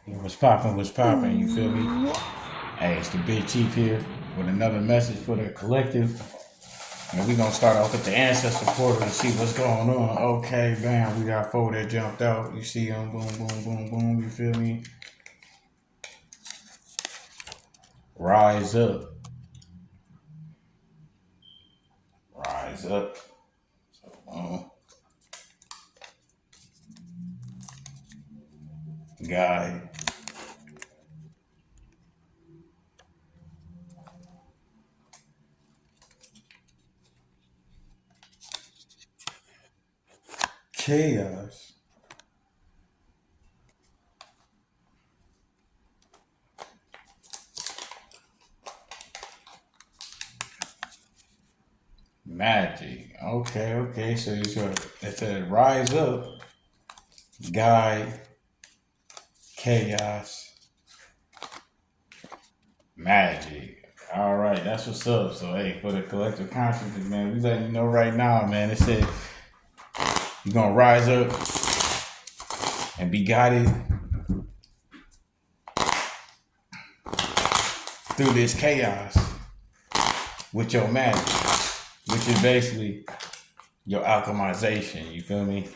What's popping, you feel me? Hey, it's the Big Chief here with another message for the collective. And we're gonna start off at the ancestor portal and see what's going on. Okay, bam, we got four that jumped out. You see them, boom, boom, boom, boom, you feel me? Rise up. Rise up. Um, guide. Chaos. Magic. Okay. So it said rise up, guide, chaos, magic. All right, that's what's up. So hey, for the collective consciousness, man, we letting you know right now, man. It said you're gonna rise up and be guided through this chaos with your magic, which is basically your alchemization. You feel me?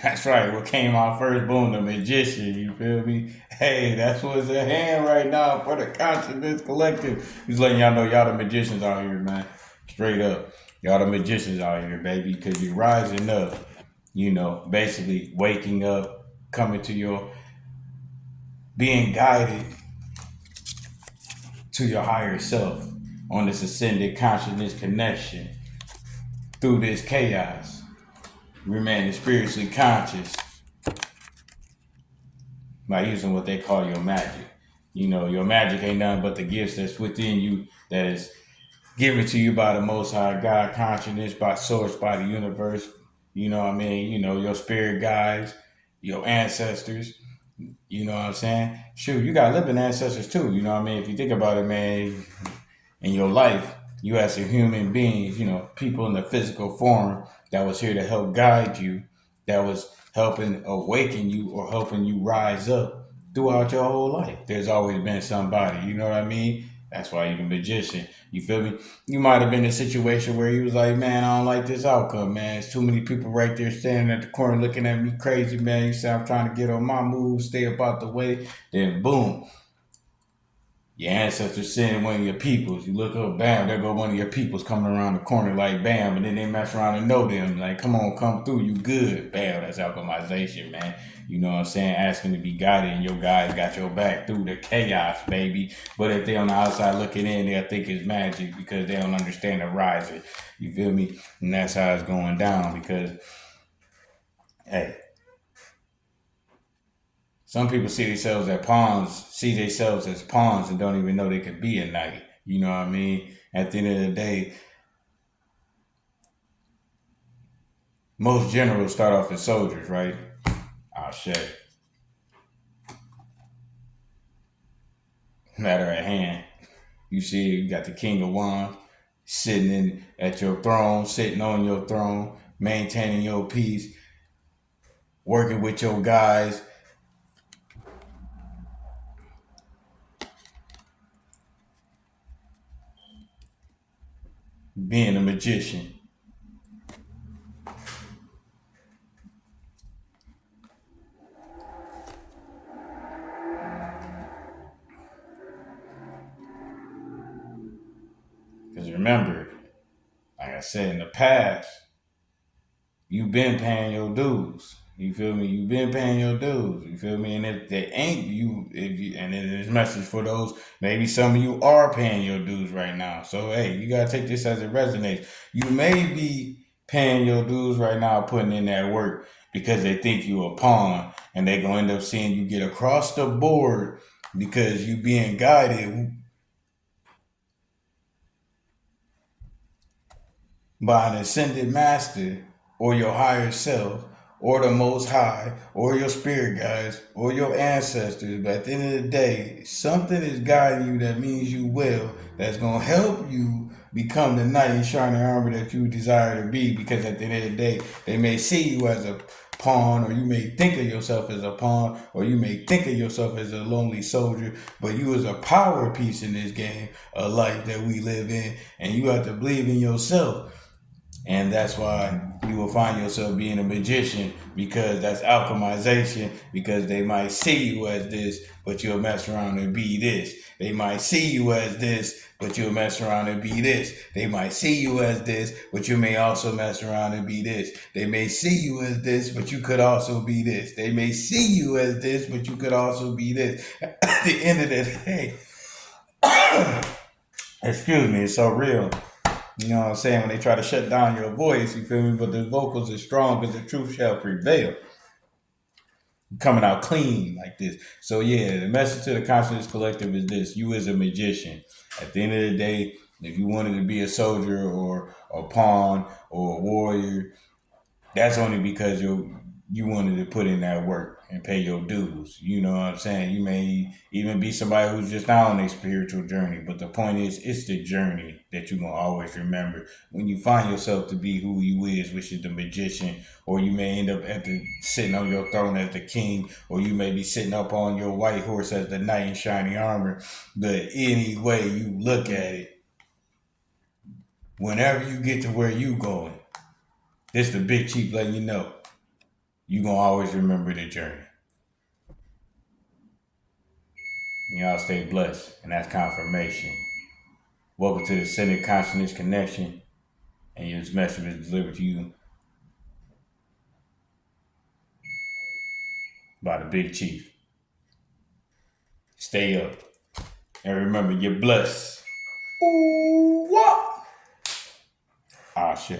That's right. What came out first? Boom, the magician. You feel me? Hey, that's what's at hand right now for the consciousness collective. He's letting y'all know y'all the magicians out here, man. Straight up, y'all the magicians out here, baby. Because you're rising up. You know, basically waking up, coming to your, being guided to your higher self on this ascended consciousness connection through this chaos, remaining spiritually conscious by using what they call your magic. You know, your magic ain't nothing but the gifts that's within you that is given to you by the Most High God consciousness, by source, by the universe. You know what I mean? You know, your spirit guides, your ancestors. You know what I'm saying? Shoot, you got living ancestors too. You know what I mean? If you think about it, man, in your life, you have some human beings, you know, people in the physical form that was here to help guide you, that was helping awaken you or helping you rise up throughout your whole life. There's always been somebody, you know what I mean? That's why you're a magician. You feel me? You might have been in a situation where you was like, man, I don't like this outcome, man. It's too many people right there standing at the corner looking at me crazy, man. You say I'm trying to get on my move, stay about the way. Then boom, your ancestors send one of your peoples. You look up, bam, there go one of your peoples coming around the corner like bam, and then they mess around and know them. Like, come on, come through, you good. Bam, that's alchemization, man. You know what I'm saying? Asking to be guided, and your guys got your back through the chaos, baby. But if they on the outside looking in, they'll think it's magic because they don't understand the rising. You feel me? And that's how it's going down because, hey, some people see themselves as pawns and don't even know they could be a knight. You know what I mean? At the end of the day, most generals start off as soldiers, right? Oh shit. Matter at hand. You see, you got the King of Wands sitting at your throne, sitting on your throne, maintaining your peace, working with your guys, being a magician. Because remember, like I said in the past, you've been paying your dues. You feel me? You've been paying your dues. You feel me? And if they ain't and then this message for those, maybe some of you are paying your dues right now. So hey, you gotta take this as it resonates. You may be paying your dues right now, putting in that work because they think you a pawn, and they gonna end up seeing you get across the board because you being guided by an ascended master or your higher self or the most high or your spirit guides or your ancestors. But at the end of the day, something is guiding you that means you will, that's going to help you become the knight in shining armor that you desire to be, because at the end of the day, they may see you as a pawn, or you may think of yourself as a pawn, or you may think of yourself as a lonely soldier, but you is a power piece in this game of life that we live in, and you have to believe in yourself. And that's why you will find yourself being a magician, because that's alchemization, because they might see you as this, but you'll mess around and be this. They might see you as this, but you'll mess around and be this. They might see you as this, but you may also mess around and be this. They may see you as this, but you could also be this. They may see you as this, but you could also be this. At the end of the day, excuse me, it's so real. You know what I'm saying? When they try to shut down your voice, you feel me? But the vocals are strong because the truth shall prevail. Coming out clean like this. So yeah, the message to the Consciousness Collective is this: you as a magician. At the end of the day, if you wanted to be a soldier or a pawn or a warrior, that's only because you wanted to put in that work and pay your dues. You know what I'm saying? You may even be somebody who's just not on a spiritual journey, but the point is, it's the journey that you're gonna always remember. When you find yourself to be who you is, which is the magician, or you may end up sitting on your throne as the king, or you may be sitting up on your white horse as the knight in shining armor. But any way you look at it, whenever you get to where you going, this the big chief letting you know, you gonna always remember the journey. Y'all stay blessed, and that's confirmation. Welcome to the Ascended Consciousness Connection, and this message is delivered to you by the Big Chief. Stay up, and remember, you're blessed. Ooh, what? Ashe.